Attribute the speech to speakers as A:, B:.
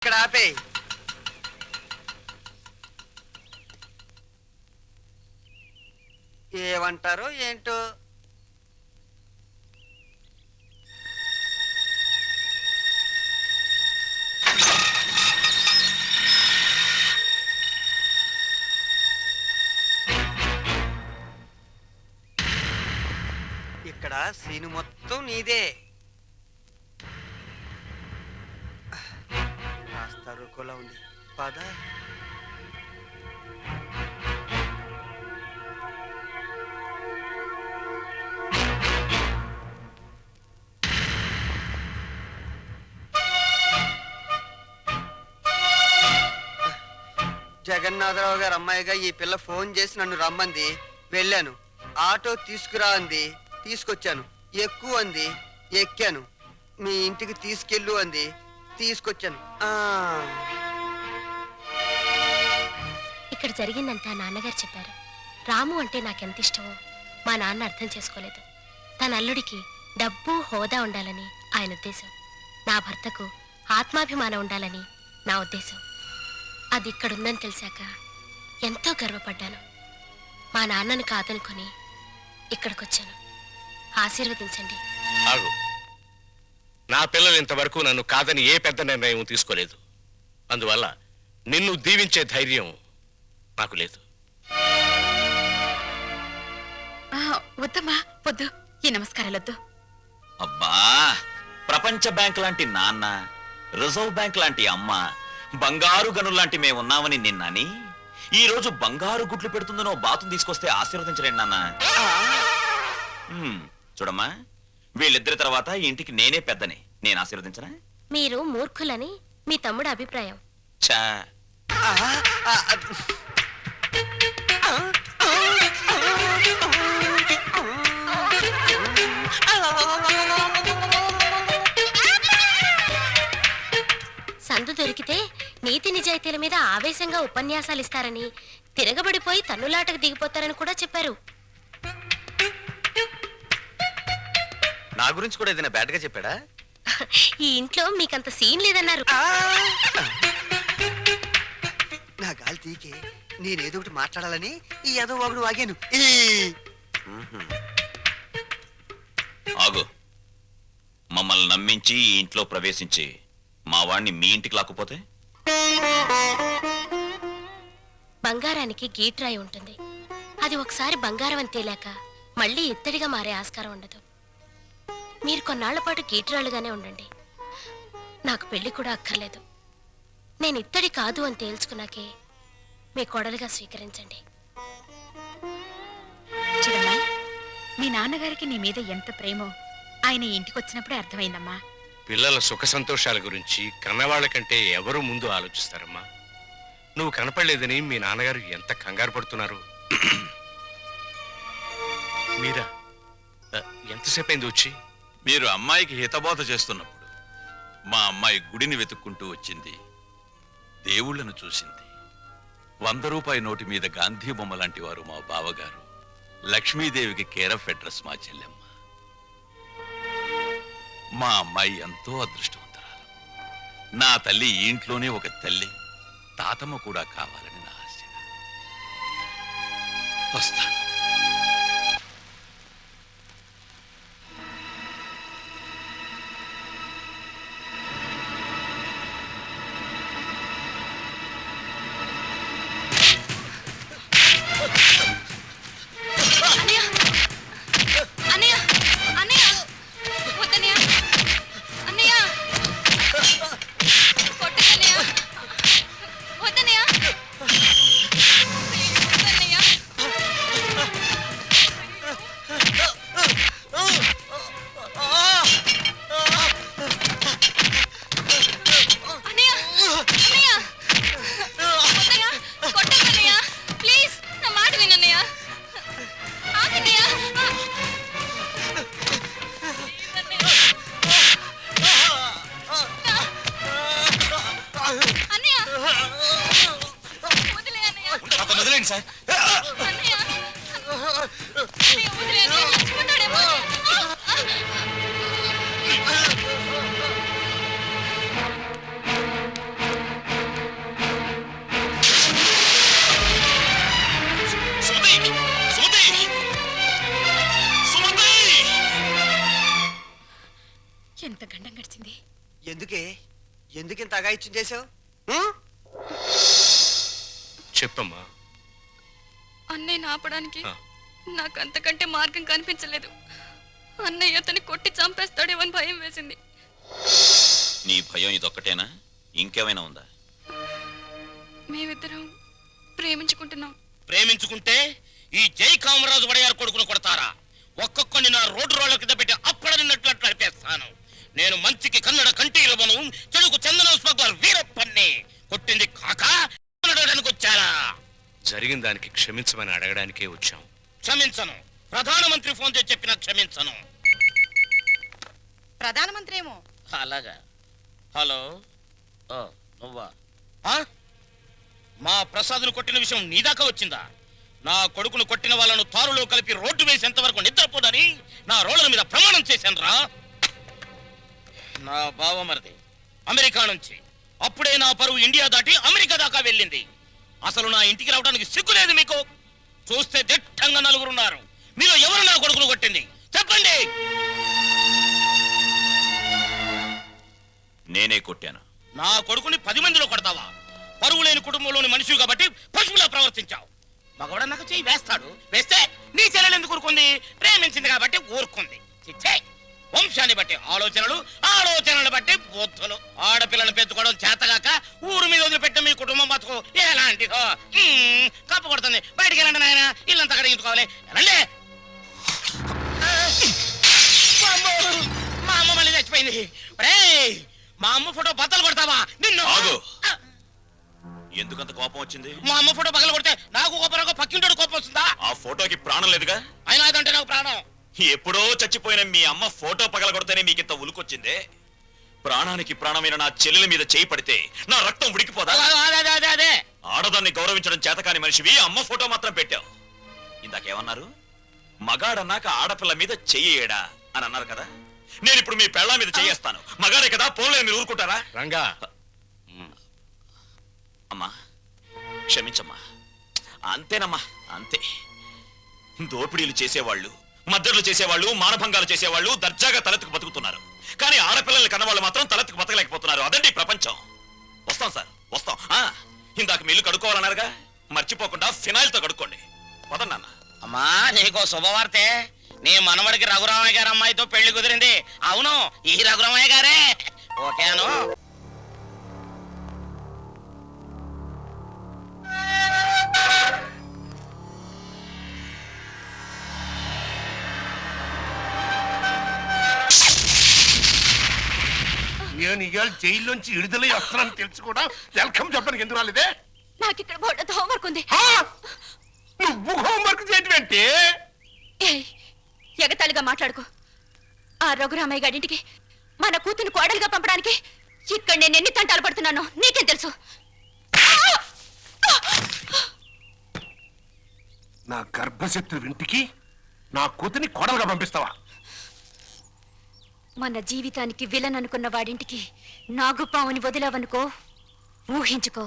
A: ఇక్కడ ఆపే. ఏమంటారో ఏంటో. ఇక్కడ సీను మొత్తం నీదే. కాస్త రుకోలా ఉంది, పద. జగన్నాథరావు గారు అమ్మాయిగా ఈ పిల్ల ఫోన్ చేసి నన్ను రమ్మంది. వెళ్ళాను. ఆటో తీసుకురా అంది, తీసుకొచ్చాను. ఎక్కువ అంది, ఎక్కాను. మీ ఇంటికి తీసుకెళ్ళు అంది, తీసుకొచ్చాను.
B: ఇక్కడ జరిగిందంతా నాన్నగారు చెప్పారు. రాము అంటే నాకెంత ఇష్టమో మా నాన్న అర్థం చేసుకోలేదు. తన అల్లుడికి డబ్బు హోదా ఉండాలని ఆయన ఉద్దేశం. నా భర్తకు ఆత్మాభిమానం ఉండాలని నా ఉద్దేశం. అది ఇక్కడుందని తెలిసాక ఎంతో గర్వపడ్డాను. మా నాన్నను కాదనుకొని ఇక్కడికొచ్చాను. ఆశీర్వదించండి.
C: ఆగు. నా పిల్లలు ఇంతవరకు నన్ను కాదని ఏ పెద్ద నిర్ణయం తీసుకోలేదు. అందువల్ల నిన్ను దీవించే ధైర్యం నాకు లేదు.
D: వద్దమ్మా, వద్దు. ఈ నమస్కారాలొద్దు.
E: అబ్బా, ప్రపంచ బ్యాంక్ లాంటి నాన్న, రిజర్వ్ బ్యాంక్ లాంటి అమ్మ, బంగారు గనుల్లాంటి మేమున్నామని నిన్నని ఈ రోజు బంగారు గుడ్లు పెడుతుందనో బాతును తీసుకొస్తే ఆశీర్వదించలేండి నాన్న. చూడమ్మా, వీళ్ళిద్దరి తర్వాత ఇంటికి నేనే పెద్దని. నేను ఆశీర్వదించనా?
B: మీరు మూర్ఖులని మీ తమ్ముడు అభిప్రాయం.
E: చా
B: సందు దొరికితే నీతి నిజాయితీల మీద ఆవేశంగా ఉపన్యాసాలు ఇస్తారని, తిరగబడిపోయి తన్నులాటకు దిగిపోతారని కూడా చెప్పారు.
A: నా గురించి కూడా ఏదైనా బ్యాడ్ గా చెప్పాడా?
B: ఈ ఇంట్లో మీకంత సీన్ లేదన్నారు.
A: నా గాలి తీకే నేనేదో ఒకటి మాట్లాడాలని ఈ ఏదో ఒకడు వాగాను.
E: ఆగు. మమ్మల్ని నమ్మించి ఈ ఇంట్లో ప్రవేశించి మా వాణ్ణి మీ ఇంటికి లాక్కుపోతే?
B: బంగారానికి గీట్రాయి ఉంటుంది. అది ఒకసారి బంగారం అని తేలాక మళ్ళీ ఇత్తడిగా మారే ఆస్కారం ఉండదు. మీరు కొన్నాళ్ల పాటు గీట్రాళ్ళుగానే ఉండండి. నాకు పెళ్లి కూడా అక్కర్లేదు. నేను ఇత్తడి కాదు అని తేల్చుకున్నాకే మీ కోడలుగా స్వీకరించండి.
D: చూడమ్మాయి, మీ నాన్నగారికి నీ మీద ఎంత ప్రేమో ఆయన ఇంటికొచ్చినప్పుడే అర్థమైందమ్మా.
C: పిల్లల సుఖ సంతోషాల గురించి కన్నవాళ్ల కంటే ఎవరు ముందు ఆలోచిస్తారమ్మా? నువ్వు కనపడలేదని మీ నాన్నగారు ఎంత కంగారు పడుతున్నారు. మీరా ఎంతసేపు అయింది వచ్చి?
F: మీరు అమ్మాయికి హితబోధ చేస్తున్నప్పుడు మా అమ్మాయి గుడిని వెతుక్కుంటూ వచ్చింది, దేవుళ్లను చూసింది. 100 రూపాయి నోటి మీద గాంధీ బొమ్మ లాంటి వారు మా బావగారు. లక్ష్మీదేవికి కేర్ ఆఫ్ అడ్రస్ మా చెల్లెమ్మ. మా అమ్మాయి ఎంతో అదృష్టవంతురాలు. నా తల్లి ఈ ఇంట్లోనే ఒక తల్లి, తాతమ్మ కూడా కావాలని నా ఆశ. వస్తాను.
E: సార్.
A: ఎంత అగాయిత్యం చేసావు?
C: చెప్పమ్మా.
G: అన్నయ్యని ఆపడానికి
C: ఆ.
G: నాకు అంతకంటే మార్గం కనిపించలేదు. అన్నయ్య అతన్ని కొట్టి చంపేస్తాడేమో అని భయం వేసింది.
E: నీ భయం ఇదొక్కటేనా? ఇంకేమైనా ఉందా?
G: మేమిద్దరం ప్రేమించుకుంటున్నాం.
C: ప్రేమించుకుంటే ఈ జై కామరాజు వడయారు కొడుకును కొడతారా? ఒక్కొక్కని నా రోడ్డు రోడ్ల కింద పెట్టి అక్కడ నిన్నట్లు నడిపేస్తాను. నేను మంచికి కన్నడ కంటి ఇవ్వను, చెడుకు చందన స్మగ్లర్ వీరప్పన్ని. కొట్టింది కాక వచ్చారా? జరిగిన దానికి క్షమించమని అడగడానికే వచ్చాం. క్షమించను. ప్రధానమంత్రి ఫోన్ చేసి చెప్పినా క్షమించను.
H: ప్రధానమంత్రి ఏమో.
C: అలాగా. హలో, నువ్వా? మా ప్రసాద్ను కొట్టిన విషయం నీ దాకా వచ్చిందా? నా కొడుకును కొట్టిన వాళ్ళను తారులో కలిపి రోడ్డు వేసేంత వరకు నిద్రపోదని నా రోడ్ల మీద ప్రమాణం చేశాను రా. నా బావమరిది అమెరికా నుంచి. అప్పుడే నా పరువు ఇండియా దాటి అమెరికా దాకా వెళ్ళింది. అసలు నా ఇంటికి రావడానికి సిగ్గులేదు మీకు? చూస్తే దిట్టంగా నలుగురున్నారు. మీరు ఎవరు నా కొడుకును కొట్టింది చెప్పండి.
E: నేనే కొట్టాను.
C: నా కొడుకుని 10 మందిలో కొడతావా? పరువు లేని కుటుంబంలోని మనిషి కాబట్టి పశువులా ప్రవర్తించావు. మగవాడన్నాక చెయ్యి వేస్తాడు. వేస్తే నీ చెల్లెలు ఎందుకు ఊరుకుంది? ప్రేమించింది కాబట్టి ఊరుకుంది. చిచ్చే, వంశాన్ని బట్టి ఆలోచనలు, ఆలోచనలు బట్టి బుద్ధులు. ఆడపిల్లను పెంచుకోవడం చేతగాక ఊరు మీద వదిలిపెట్టిన మీ కుటుంబం బతుకు ఎలాంటిదో. కప్పు కొడుతుంది. బయటికి వెళ్ళండి నాయన, ఇల్లంతా కడిగించుకోవాలి. వెళ్ళండి. మా అమ్మ మళ్ళీ చచ్చిపోయింది. మా అమ్మ ఫోటో బద్దలు కొడతావా? నిన్ను
E: ఎందుకంత కోపం వచ్చింది?
C: మా అమ్మ ఫోటో పగల కొడితే నాకు కోపం, పక్కింటోడు కోపం వస్తుందా?
E: ఆ ఫోటోకి ప్రాణం లేదుగా.
C: అయినా అదంటే నాకు ప్రాణం.
E: ఎప్పుడో చచ్చిపోయిన మీ అమ్మ ఫోటో పగలగొడితేనే మీకింత ఉలుకొచ్చిందే. ప్రాణానికి ప్రాణమైన నా చెల్లెల మీద చేయి పడితే నా రక్తం ఉడికిపోదా?
C: అదే
E: ఆడదాన్ని గౌరవించడం చేతకాని మనిషివి అమ్మ ఫోటో మాత్రం పెట్టావు. ఇందాకేమన్నారు? మగాడన్నాక ఆడపిల్ల మీద చెయ్యేడా అని అన్నారు కదా. నేను ఇప్పుడు మీ పెళ్ళ మీద చెయ్యేస్తాను. మగాడే కదా, పోన్లే, మీరు ఊరుకుంటారా?
C: రంగా,
E: అమ్మా క్షమించమ్మా. అంతేనమ్మా, అంతే. దోపిడీలు చేసేవాళ్ళు, మద్దతులు చేసేవాళ్ళు, మానభంగాలు చేసేవాళ్ళు దర్జాగా తలెత్తుకు బతుకుతున్నారు. కానీ ఆడపిల్లల్ని కన్నవాళ్ళు మాత్రం తలెత్తుకు బతకలేకపోతున్నారు. అదండి ప్రపంచం. వస్తాం సార్, వస్తాం. ఇందాక మీ ఇల్లు కడుక్కోవాలన్నారుగా, మర్చిపోకుండా ఫినాయిల్ తో కడుక్కోండి. వదన్నా.
C: అమ్మా, నీకో శుభవార్తే. నీ మనవడికి రఘురామయ్య గారి అమ్మాయితో పెళ్లి కుదిరింది. అవును, ఈ రఘురామయ్య గారే. ఓకేను.
I: నేను ఇవాళ జైల్లోంచి విడుదలై వస్తున్నాను తెలుసు కూడా వెల్కమ్ చెప్పడానికి ఎందుకు రాలేదే?
G: నాకు ఇక్కడ బోర్డు హోంవర్క్ ఉంది.
I: నువ్వు హోంవర్క్ చేయటం ఏంటి?
G: ఎగతాళిగా మాట్లాడుకో. ఆ రఘురామయ్య గారింటికి మన కూతుని కోడలుగా పంపడానికి ఇక్కడ నేను ఎన్ని తంటాలు పడుతున్నానో నీకేం తెలుసు?
I: నా గర్భశత్రు ఇంటికి నా కూతుని కోడలుగా పంపిస్తావా?
G: మన జీవితానికి విలన్ అనుకున్న వాడింటికి నాగుపావుని వదిలావనుకో, ఊహించుకో.